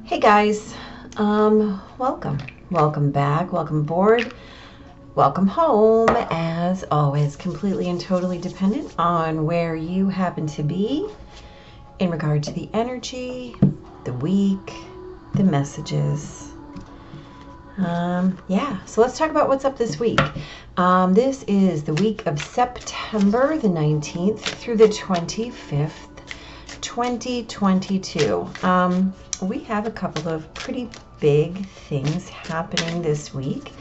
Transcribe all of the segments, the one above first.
Hey guys, welcome back, welcome aboard, welcome home. As always, completely and totally dependent on where you happen to be in regard to the energy, the week, the messages. So let's talk about what's up this week. This is the week of September the 19th through the 25th, 2022. We have a couple of pretty big things happening this week.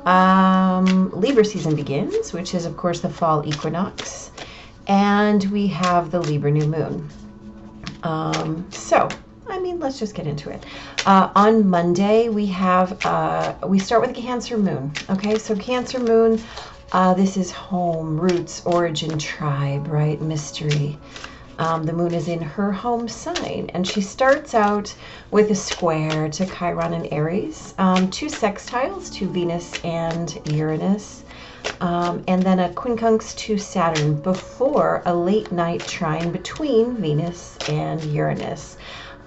Libra season begins, which is of course the fall equinox, and we have the Libra new moon. Let's just get into it. On Monday, we start with Cancer moon. Okay, so Cancer moon, this is home, roots, origin, tribe, right? Mystery. The moon is in her home sign, and she starts out with a square to Chiron and Aries, two sextiles to Venus and Uranus, and then a quincunx to Saturn before a late night trine between Venus and Uranus.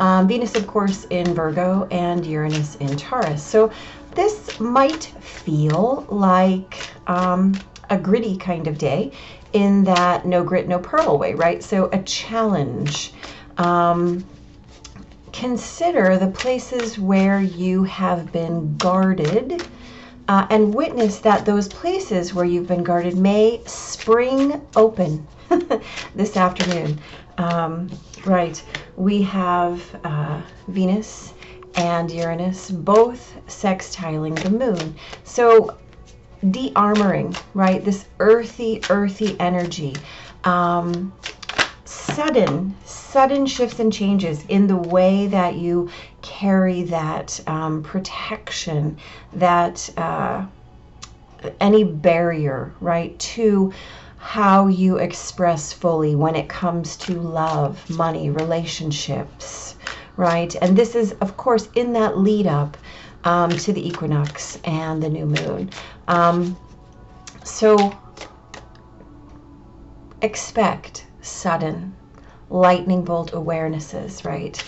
Venus, of course, in Virgo and Uranus in Taurus. So this might feel like a gritty kind of day, in that no grit, no pearl way, right? So a challenge. Consider the places where you have been guarded, and witness that those places where you've been guarded may spring open this afternoon. Right, we have Venus and Uranus both sextiling the moon. So de-armoring, right? This earthy energy. Sudden shifts and changes in the way that you carry that protection, that any barrier, right, to how you express fully when it comes to love, money, relationships, right? And this is, of course, in that lead up to the equinox and the new moon. So expect sudden lightning bolt awarenesses, right?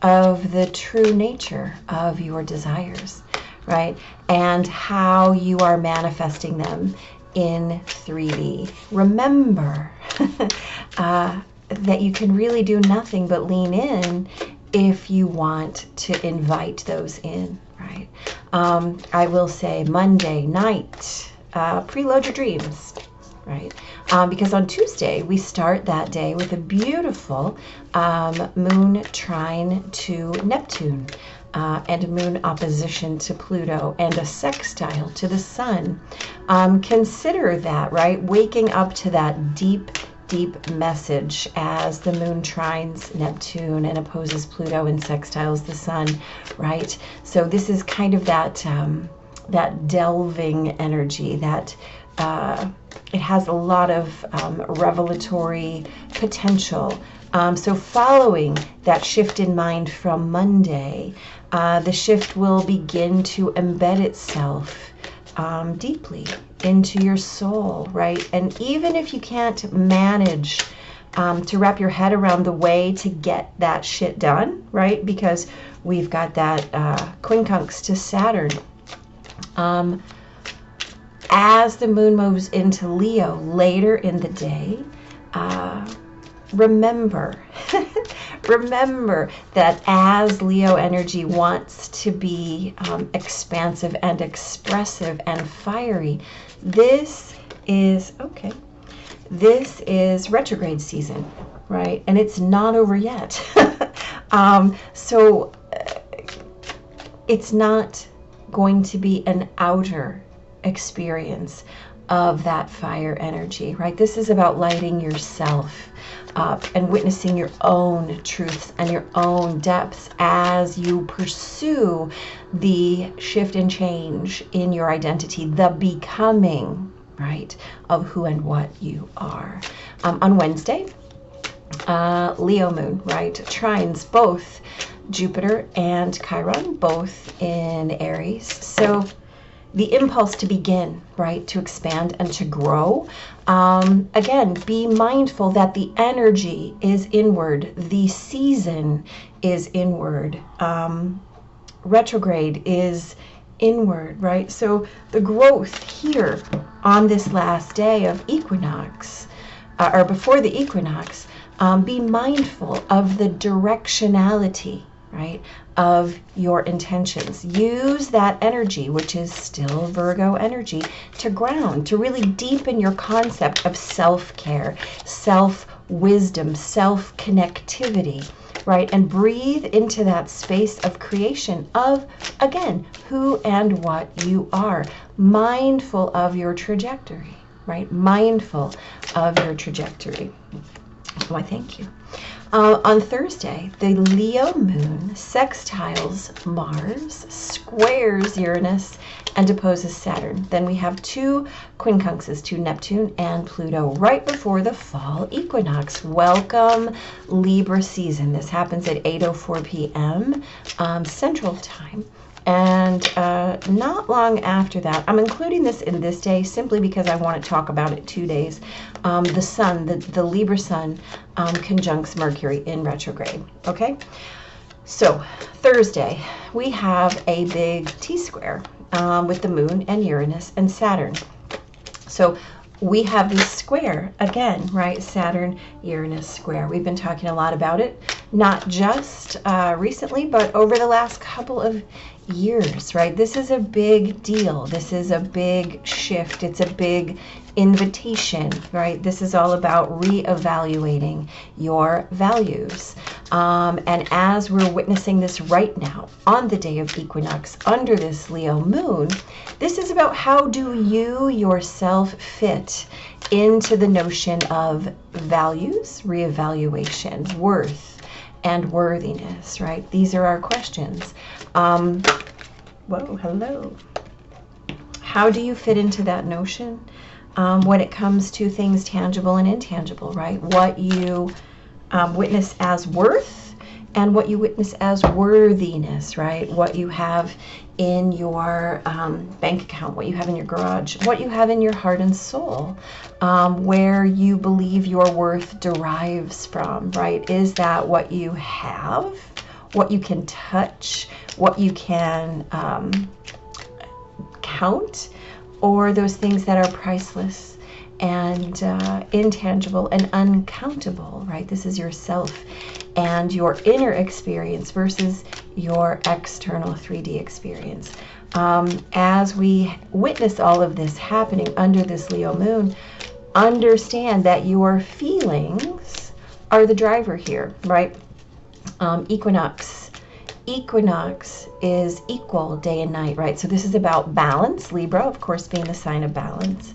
Of the true nature of your desires, right? And how you are manifesting them in 3D. Remember that you can really do nothing but lean in if you want to invite those in, right? I will say Monday night, preload your dreams, right? Because on Tuesday, we start that day with a beautiful moon trine to Neptune, and a moon opposition to Pluto, and a sextile to the sun. Consider that, right? Waking up to that deep message as the moon trines Neptune and opposes Pluto and sextiles the sun, right? So this is kind of that delving energy that it has a lot of revelatory potential. So following that shift in mind from Monday, the shift will begin to embed itself deeply into your soul, right? And even if you can't manage to wrap your head around the way to get that shit done, right? Because we've got that quincunx to Saturn. As the moon moves into Leo later in the day, remember that as Leo energy wants to be expansive and expressive and fiery, this is retrograde season, right? And it's not over yet. So it's not going to be an outer experience of that fire energy, right? This is about lighting yourself up and witnessing your own truths and your own depths as you pursue the shift and change in your identity, the becoming, right, of who and what you are. On Wednesday, Leo moon, right, trines both Jupiter and Chiron, both in Aries. So the impulse to begin, right, to expand and to grow Again, be mindful that the energy is inward. The season is inward. Retrograde is inward, right? So the growth here on this last day of equinox, or before the equinox, be mindful of the directionality, right, of your intentions. Use that energy, which is still Virgo energy, to ground, to really deepen your concept of self-care, self-wisdom, self-connectivity, right? And breathe into that space of creation of, again, who and what you are. Mindful of your trajectory, right? Mindful of your trajectory. Why, thank you. On Thursday, the Leo moon sextiles Mars, squares Uranus, and opposes Saturn. Then we have two quincunxes to Neptune and Pluto right before the fall equinox. Welcome Libra season. This happens at 8:04 p.m. Central Time. And not long after that, I'm including this in this day simply because I want to talk about it 2 days. The sun, the Libra sun, conjuncts Mercury in retrograde. Okay? So Thursday, we have a big T-square with the moon and Uranus and Saturn. So we have this square again, right? Saturn, Uranus square. We've been talking a lot about it, not just recently, but over the last couple of years, right? This is a big deal. This is a big shift. It's a big invitation, right? This is all about reevaluating your values. And as we're witnessing this right now on the day of equinox under this Leo moon, this is about how do you yourself fit into the notion of values, reevaluation, worth, and worthiness, right? These are our questions. Whoa, hello. How do you fit into that notion when it comes to things tangible and intangible, right? What you witness as worth and what you witness as worthiness, right? What you have in your bank account, what you have in your garage, what you have in your heart and soul, where you believe your worth derives from, right? Is that what you have, what you can touch, what you can count, or those things that are priceless and intangible and uncountable, right? This is yourself and your inner experience versus your external 3D experience. As we witness all of this happening under this Leo moon, understand that your feelings are the driver here, right? Equinox is equal day and night, right? So this is about balance, Libra, of course, being the sign of balance.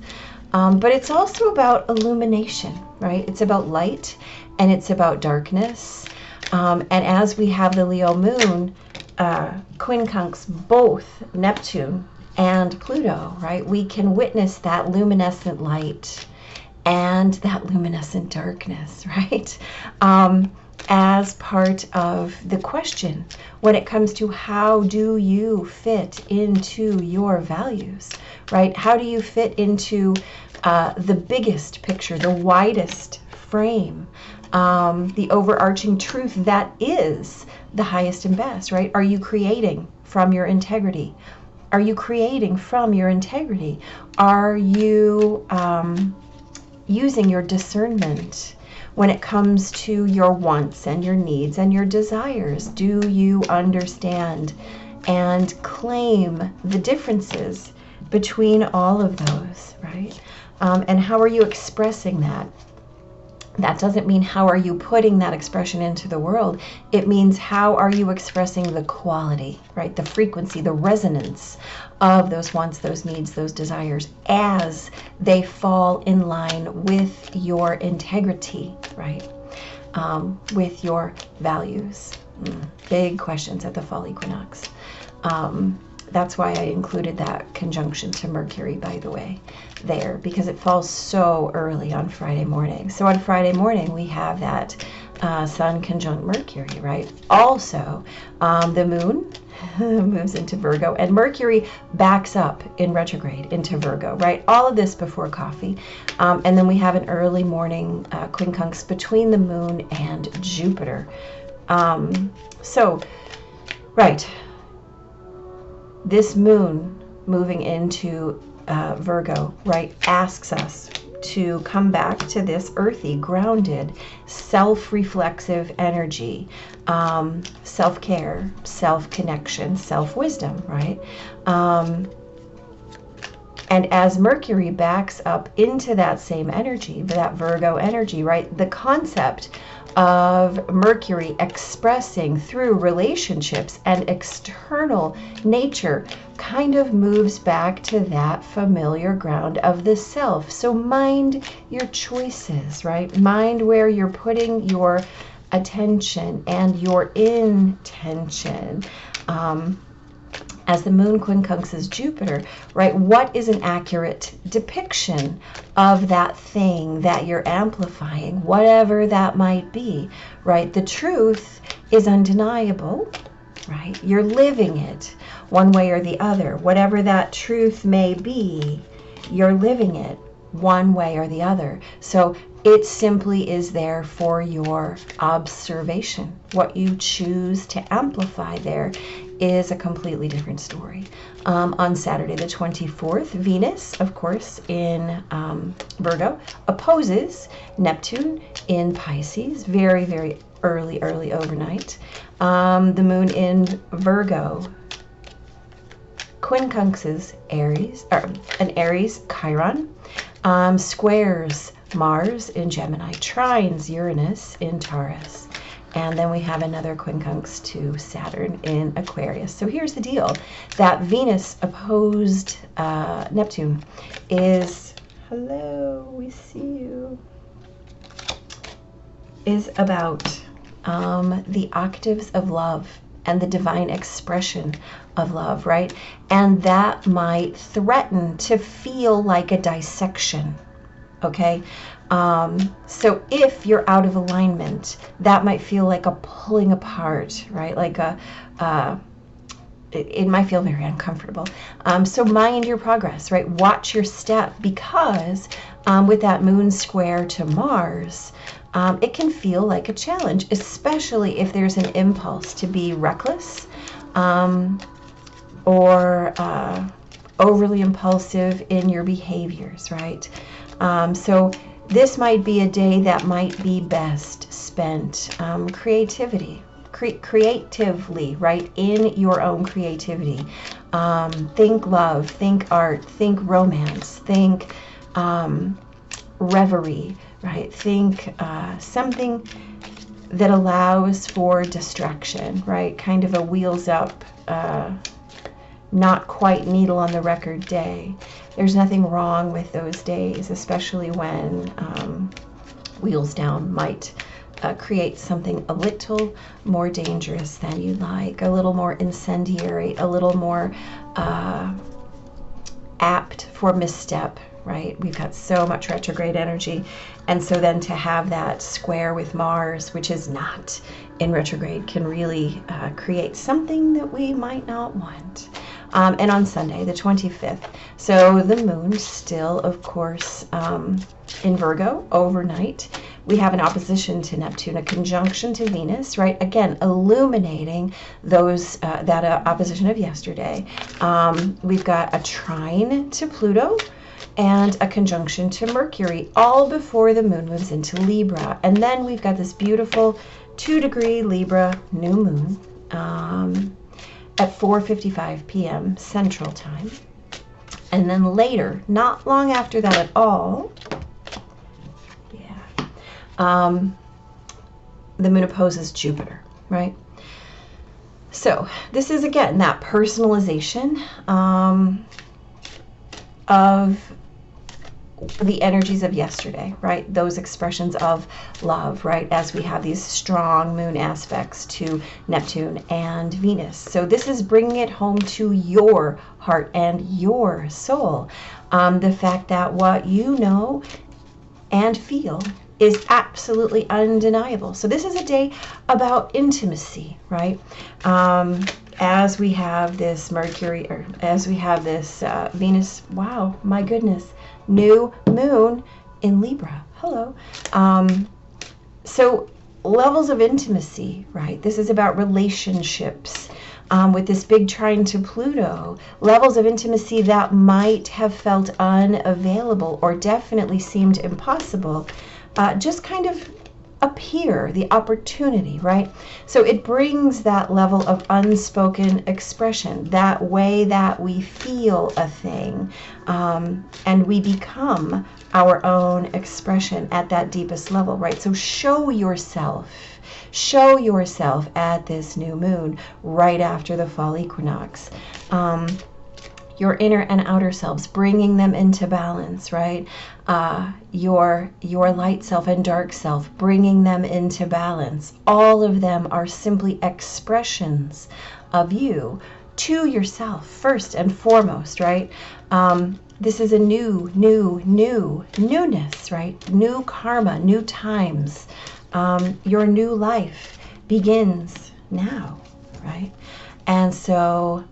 But it's also about illumination, right? It's about light and it's about darkness. And as we have the Leo moon, quincunx both Neptune and Pluto, right? We can witness that luminescent light and that luminescent darkness, right? As part of the question when it comes to how do you fit into your values, right? How do you fit into the biggest picture, the widest frame, the overarching truth that is the highest and best, right? Are you creating from your integrity? Are you creating from your integrity? Are you using your discernment when it comes to your wants and your needs and your desires? Do you understand and claim the differences between all of those, right? And how are you expressing that? That doesn't mean how are you putting that expression into the world. It means how are you expressing the quality, right? The frequency, the resonance of those wants, those needs, those desires as they fall in line with your integrity, right? With your values. Big questions at the fall equinox. That's why I included that conjunction to Mercury, by the way, there, because it falls so early on Friday morning. So on Friday morning, we have that Sun conjunct Mercury, right? Also, the moon moves into Virgo, and Mercury backs up in retrograde into Virgo, right? All of this before coffee. And then we have an early morning quincunx between the moon and Jupiter. Right, this moon moving into Virgo, right, asks us to come back to this earthy, grounded, self-reflexive energy, self-care, self-connection, self-wisdom, right? And as Mercury backs up into that same energy, that Virgo energy, right, the concept of Mercury expressing through relationships and external nature kind of moves back to that familiar ground of the self. So mind your choices, right? Mind where you're putting your attention and your intention. As the moon quincunxes Jupiter, right, what is an accurate depiction of that thing that you're amplifying, whatever that might be, right? The truth is undeniable, right? You're living it one way or the other. Whatever that truth may be, you're living it one way or the other. So it simply is there for your observation. What you choose to amplify there is a completely different story. On Saturday the 24th, Venus, of course, in Virgo, opposes Neptune in Pisces, very, very early overnight. The moon in Virgo quincunxes Aries, or an Aries Chiron, squares Mars in Gemini, trines Uranus in Taurus, and then we have another quincunx to Saturn in Aquarius. So here's the deal, that Venus opposed Neptune is, hello, we see you, is about the octaves of love and the divine expression of love, right? And that might threaten to feel like a dissection. Okay, so if you're out of alignment, that might feel like a pulling apart, right? Like it might feel very uncomfortable. So mind your progress, right? Watch your step, because with that moon square to Mars, it can feel like a challenge, especially if there's an impulse to be reckless or overly impulsive in your behaviors, right? So this might be a day that might be best spent creatively, right? In your own creativity. Think love, think art, think romance, think reverie, right? Think something that allows for distraction, right? Kind of a wheels up, not quite needle on the record day. There's nothing wrong with those days, especially when wheels down might create something a little more dangerous than you like, a little more incendiary, a little more apt for misstep, right? We've got so much retrograde energy. And so then to have that square with Mars, which is not in retrograde, can really create something that we might not want. And on Sunday, the 25th, so the moon still, of course, in Virgo overnight. We have an opposition to Neptune, a conjunction to Venus, right? Again, illuminating those that opposition of yesterday. We've got a trine to Pluto and a conjunction to Mercury, all before the moon moves into Libra. And then we've got this beautiful 2-degree Libra new moon at 4:55 p.m. Central Time. And then later, not long after that at all, the moon opposes Jupiter, right? So this is, again, that personalization of the energies of yesterday, right? Those expressions of love, right? As we have these strong moon aspects to Neptune and Venus. So this is bringing it home to your heart and your soul. The fact that what you know and feel is absolutely undeniable. So this is a day about intimacy, right? As we have this Mercury, or as we have this Venus, wow, my goodness, new moon in Libra. Hello. So levels of intimacy, right? This is about relationships. With this big trine to Pluto, levels of intimacy that might have felt unavailable or definitely seemed impossible, just kind of appear, the opportunity, right? So it brings that level of unspoken expression, that way that we feel a thing, and we become our own expression at that deepest level, right? So show yourself at this new moon right after the fall equinox. Your inner and outer selves, bringing them into balance, right? Your light self and dark self, bringing them into balance. All of them are simply expressions of you to yourself, first and foremost, right? This is a newness, right? New karma, new times. Your new life begins now, right? And so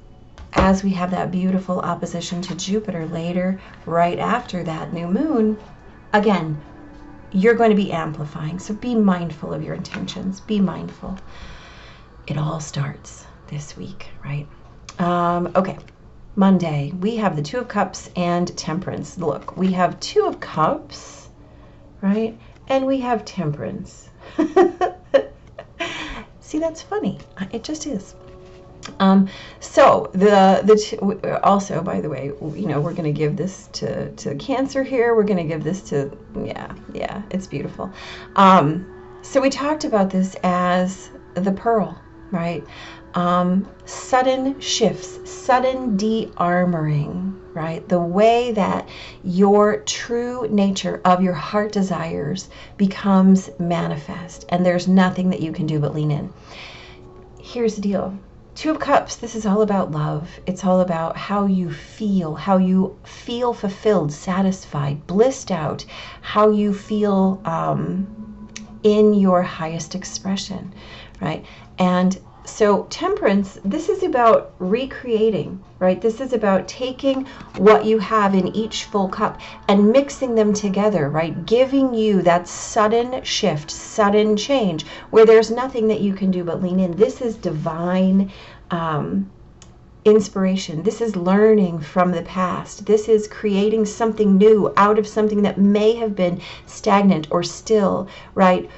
as we have that beautiful opposition to Jupiter later, right after that new moon, again, you're going to be amplifying. So be mindful of your intentions. Be mindful. It all starts this week, right? Okay. Monday, we have the Two of Cups and Temperance. Look, we have Two of Cups, right? And we have Temperance. See, that's funny. It just is. So also, by the way, you know, we're going to give this to Cancer here. We're going to give this to, yeah, it's beautiful. So we talked about this as the pearl, right? Sudden shifts, sudden de-armoring, right? The way that your true nature of your heart desires becomes manifest, and there's nothing that you can do but lean in. Here's the deal. Two of Cups, this is all about love. It's all about how you feel fulfilled, satisfied, blissed out, how you feel in your highest expression, right? And so Temperance, this is about recreating, right? This is about taking what you have in each full cup and mixing them together, right? Giving you that sudden shift, sudden change, where there's nothing that you can do but lean in. This is divine inspiration. This is learning from the past. This is creating something new out of something that may have been stagnant or still, right?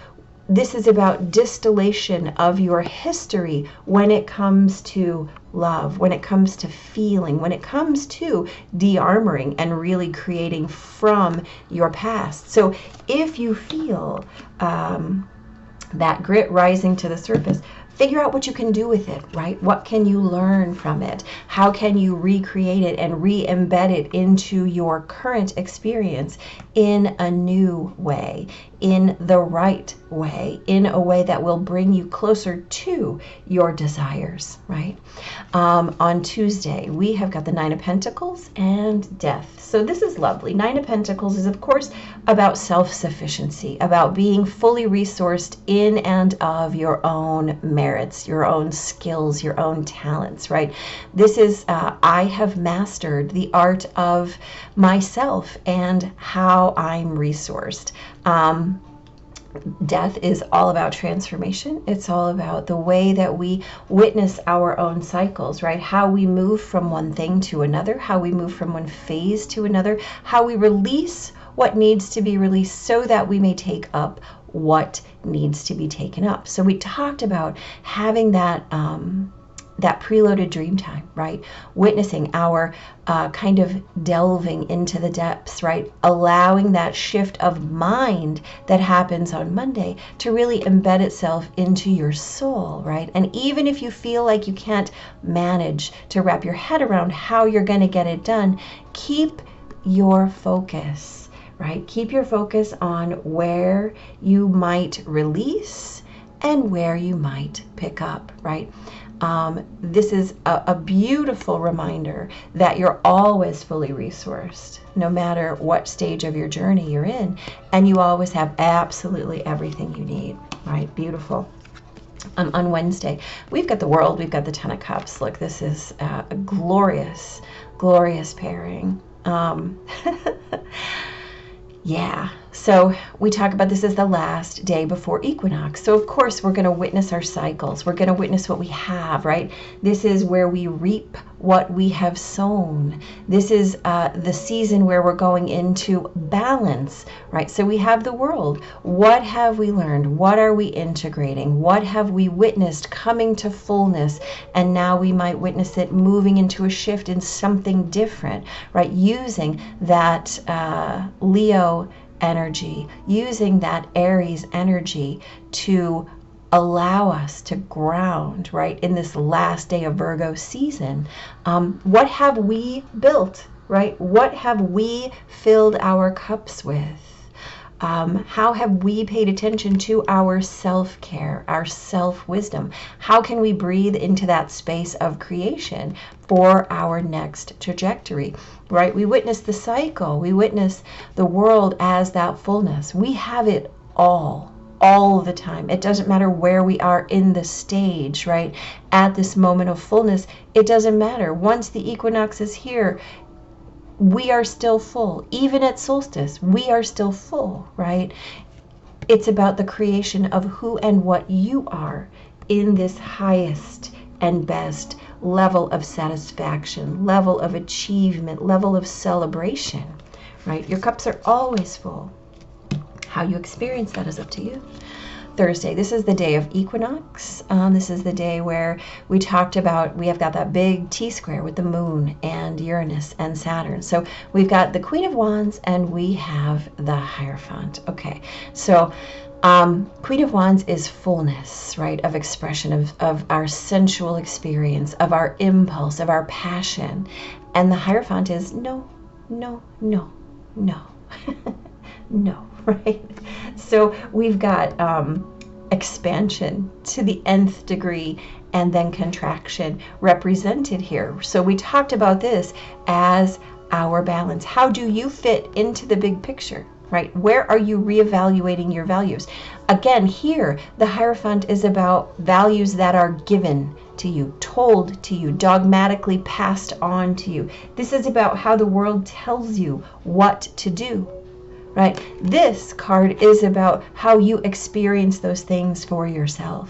This is about distillation of your history when it comes to love, when it comes to feeling, when it comes to de-armoring and really creating from your past. So if you feel that grit rising to the surface, figure out what you can do with it, right? What can you learn from it? How can you recreate it and re-embed it into your current experience in a new way, in the right way, in a way that will bring you closer to your desires, right? On Tuesday, we have got the Nine of Pentacles and Death. So this is lovely. Nine of Pentacles is, of course, about self-sufficiency, about being fully resourced in and of your own merits, your own skills, your own talents, right? This is, I have mastered the art of myself and how I'm resourced. Death is all about transformation. It's all about the way that we witness our own cycles, right? How we move from one thing to another, how we move from one phase to another, how we release what needs to be released so that we may take up what needs to be taken up. So we talked about having that that preloaded dream time, right? Witnessing our kind of delving into the depths, right? Allowing that shift of mind that happens on Monday to really embed itself into your soul, right? And even if you feel like you can't manage to wrap your head around how you're going to get it done, keep your focus, right? Keep your focus on where you might release and where you might pick up, right? This is a beautiful reminder that you're always fully resourced, no matter what stage of your journey you're in, and you always have absolutely everything you need, right? Beautiful. On Wednesday, we've got the World, we've got the Ten of Cups. Look, this is a glorious, glorious pairing. Yeah, so we talk about this as the last day before equinox. So of course we're going to witness our cycles. We're going to witness what we have, right? This is where we reap what we have sown. This is the season where we're going into balance, right? So we have the World. What have we learned? What are we integrating? What have we witnessed coming to fullness? And now we might witness it moving into a shift in something different, right? Using that Leo energy, using that Aries energy to allow us to ground, right, in this last day of Virgo season. What have we built, right? What have we filled our cups with? How have we paid attention to our self-care, our self-wisdom? How can we breathe into that space of creation for our next trajectory, right? We witness the cycle. We witness the World as that fullness. We have it all the time. It doesn't matter where we are in the stage, right? At this moment of fullness, it doesn't matter. Once the equinox is here, we are still full. Even at solstice, we are still full, right? It's about the creation of who and what you are in this highest and best level of satisfaction, level of achievement, level of celebration, right? Your cups are always full. How you experience that is up to you. Thursday, this is the day of equinox. This is the day where we talked about, we have got that big T-square with the moon and Uranus and Saturn. So we've got the Queen of Wands and we have the Hierophant. Okay, so Queen of Wands is fullness, right, of expression of our sensual experience, of our impulse, of our passion. And the Hierophant is no, no, no, no, no. Right? So we've got expansion to the nth degree and then contraction represented here. So we talked about this as our balance. How do you fit into the big picture, right? Where are you reevaluating your values? Again, here, the Hierophant is about values that are given to you, told to you, dogmatically passed on to you. This is about how the world tells you what to do. Right? This card is about how you experience those things for yourself.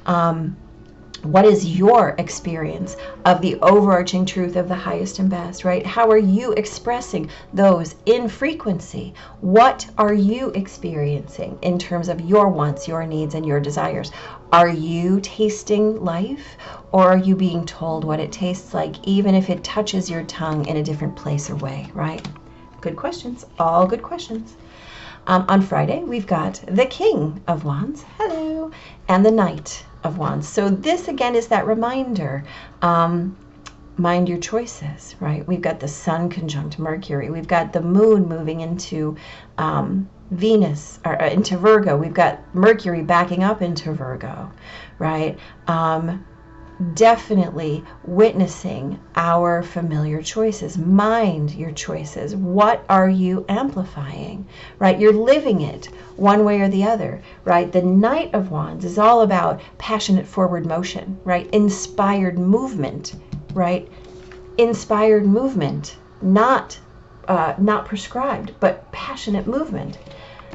What is your experience of the overarching truth of the highest and best, right? How are you expressing those in frequency? What are you experiencing in terms of your wants, your needs, and your desires? Are you tasting life, or are you being told what it tastes like, even if it touches your tongue in a different place or way, right? Good questions, all good questions. On Friday, we've got the King of Wands, hello, and the Knight of Wands. So this again is that reminder, mind your choices, right? We've got the Sun conjunct Mercury. We've got the Moon moving into Venus, or into Virgo. We've got Mercury backing up into Virgo, right? Definitely witnessing our familiar choices. Mind your choices. What are you amplifying, right? You're living it one way or the other, right? The Knight of Wands is all about passionate forward motion, right? Inspired movement, right? Inspired movement, not prescribed, but passionate movement.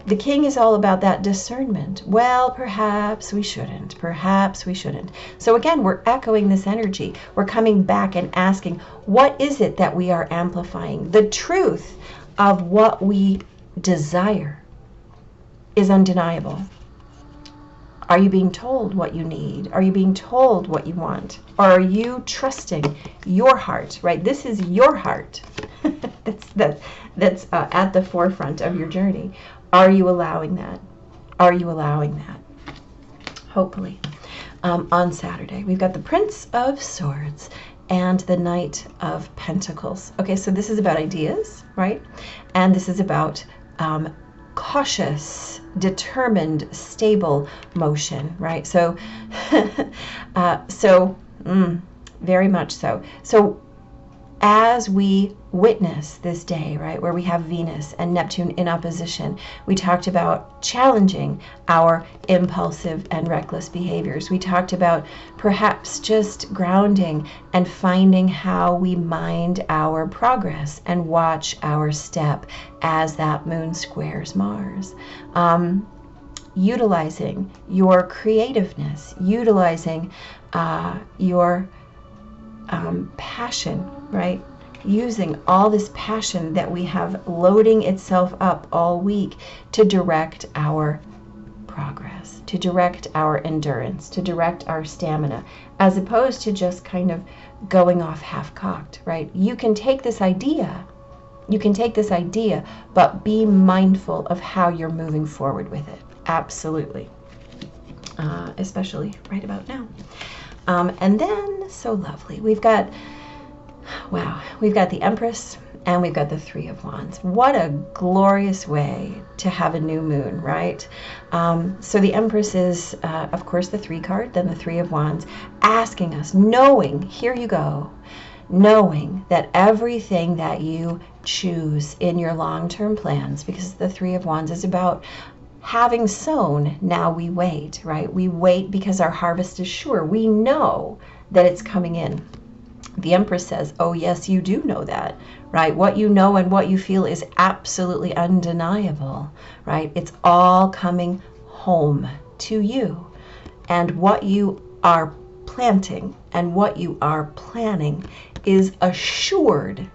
The King is all about that discernment. Well, perhaps we shouldn't. Perhaps we shouldn't. So again, we're echoing this energy. We're coming back and asking, what is it that we are amplifying? The truth of what we desire is undeniable. Are you being told what you need? Are you being told what you want? Or are you trusting your heart, right? This is your heart that's at the forefront of your journey. Are you allowing that? Are you allowing that? Hopefully. On Saturday, we've got the Prince of Swords and the Knight of Pentacles. Okay, so this is about ideas, right? And this is about cautious, determined, stable motion, right? So, very much so. So as we witness this day, right, where we have Venus and Neptune in opposition, we talked about challenging our impulsive and reckless behaviors. We talked about perhaps just grounding and finding how we mind our progress and watch our step as that moon squares Mars. Utilizing your creativeness, utilizing your passion, right? Using all this passion that we have loading itself up all week to direct our progress, to direct our endurance, to direct our stamina, as opposed to just kind of going off half-cocked, right? You can take this idea, but be mindful of how you're moving forward with it. Absolutely. Especially right about now. And then, so lovely, we've got the Empress and we've got the Three of Wands. What a glorious way to have a new moon, right? So the Empress is, of course, the 3 card, then the Three of Wands, asking us, knowing, here you go, knowing that everything that you choose in your long-term plans, because the Three of Wands is about having sown, now we wait, right? We wait because our harvest is sure. We know that it's coming in. The Empress says, oh yes, you do know that, right? What you know and what you feel is absolutely undeniable, right? It's all coming home to you. And what you are planting and what you are planning is assured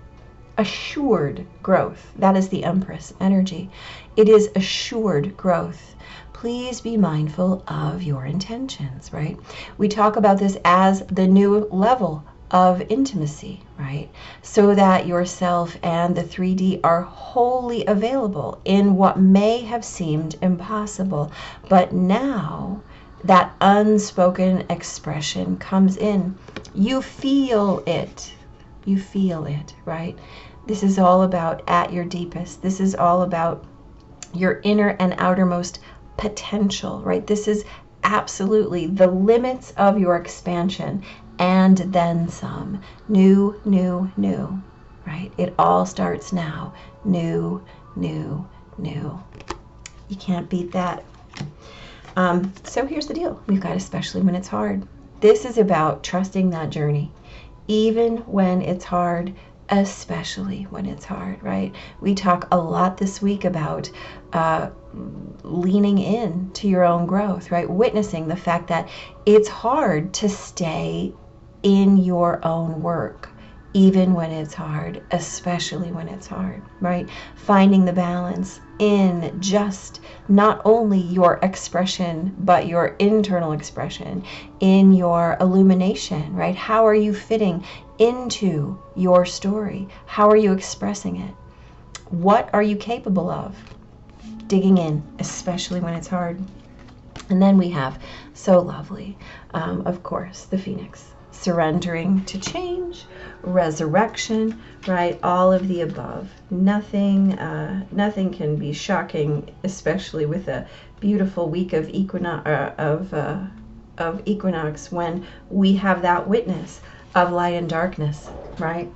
growth. That is the Empress energy. It is assured growth. Please be mindful of your intentions, right? We talk about this as the new level of intimacy, right? So that yourself and the 3D are wholly available in what may have seemed impossible. But now that unspoken expression comes in. You feel it. You feel it, right? This is all about at your deepest. This is all about your inner and outermost potential, right? This is absolutely the limits of your expansion and then some. New, new, new, right? It all starts now. New, new, new. You can't beat that. So here's the deal. We've got especially when it's hard. This is about trusting that journey, even when it's hard, especially when it's hard, right? We talk a lot this week about leaning in to your own growth, right? Witnessing the fact that it's hard to stay in your own work, even when it's hard, especially when it's hard, right? Finding the balance in just not only your expression, but your internal expression, in your illumination, right? How are you fitting into your story? How are you expressing it? What are you capable of? Digging in, especially when it's hard. And then we have, so lovely, of course, the Phoenix. Surrendering to change, resurrection, right? All of the above. Nothing can be shocking, especially with a beautiful week of Equinox, when we have that witness of light and darkness, right?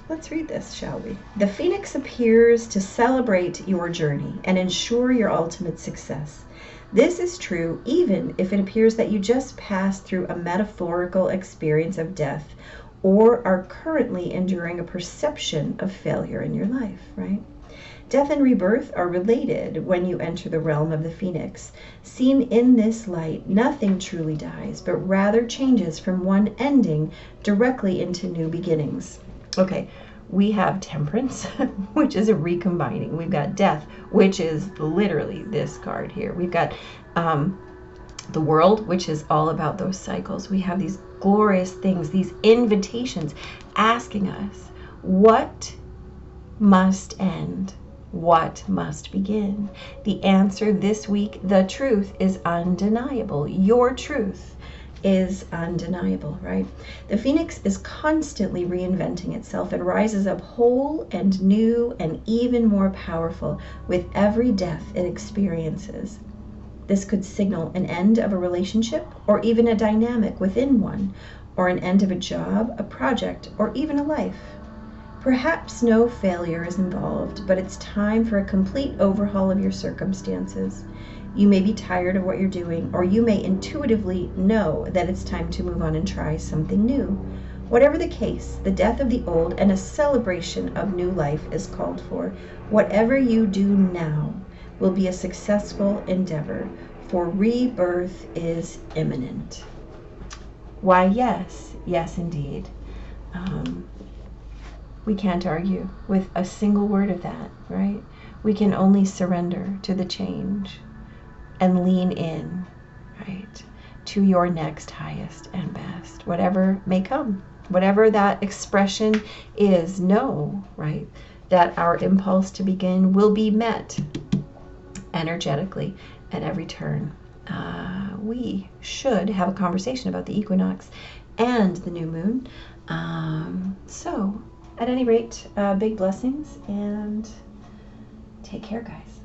Let's read this, shall we? The Phoenix appears to celebrate your journey and ensure your ultimate success. This is true even if it appears that you just passed through a metaphorical experience of death or are currently enduring a perception of failure in your life, right? Death and rebirth are related when you enter the realm of the Phoenix. Seen in this light, nothing truly dies, but rather changes from one ending directly into new beginnings. Okay, we have Temperance, which is a recombining. We've got Death, which is literally this card here. We've got the World, which is all about those cycles. We have these glorious things, these invitations asking us, what must end? What must begin? The answer this week, the truth, is undeniable. Your truth is undeniable, right? The phoenix is constantly reinventing itself. It rises up whole and new and even more powerful with every death it experiences. This could signal an end of a relationship or even a dynamic within one, or an end of a job, a project, or even a life. Perhaps no failure is involved, but it's time for a complete overhaul of your circumstances. You may be tired of what you're doing, or you may intuitively know that it's time to move on and try something new. Whatever the case, the death of the old and a celebration of new life is called for. Whatever you do now will be a successful endeavor, for rebirth is imminent. Why, yes, yes, indeed. We can't argue with a single word of that, right? We can only surrender to the change and lean in, right, to your next highest and best, whatever may come, whatever that expression is. Know, right, that our impulse to begin will be met energetically at every turn. We should have a conversation about the equinox and the new moon. So, at any rate, big blessings and take care, guys.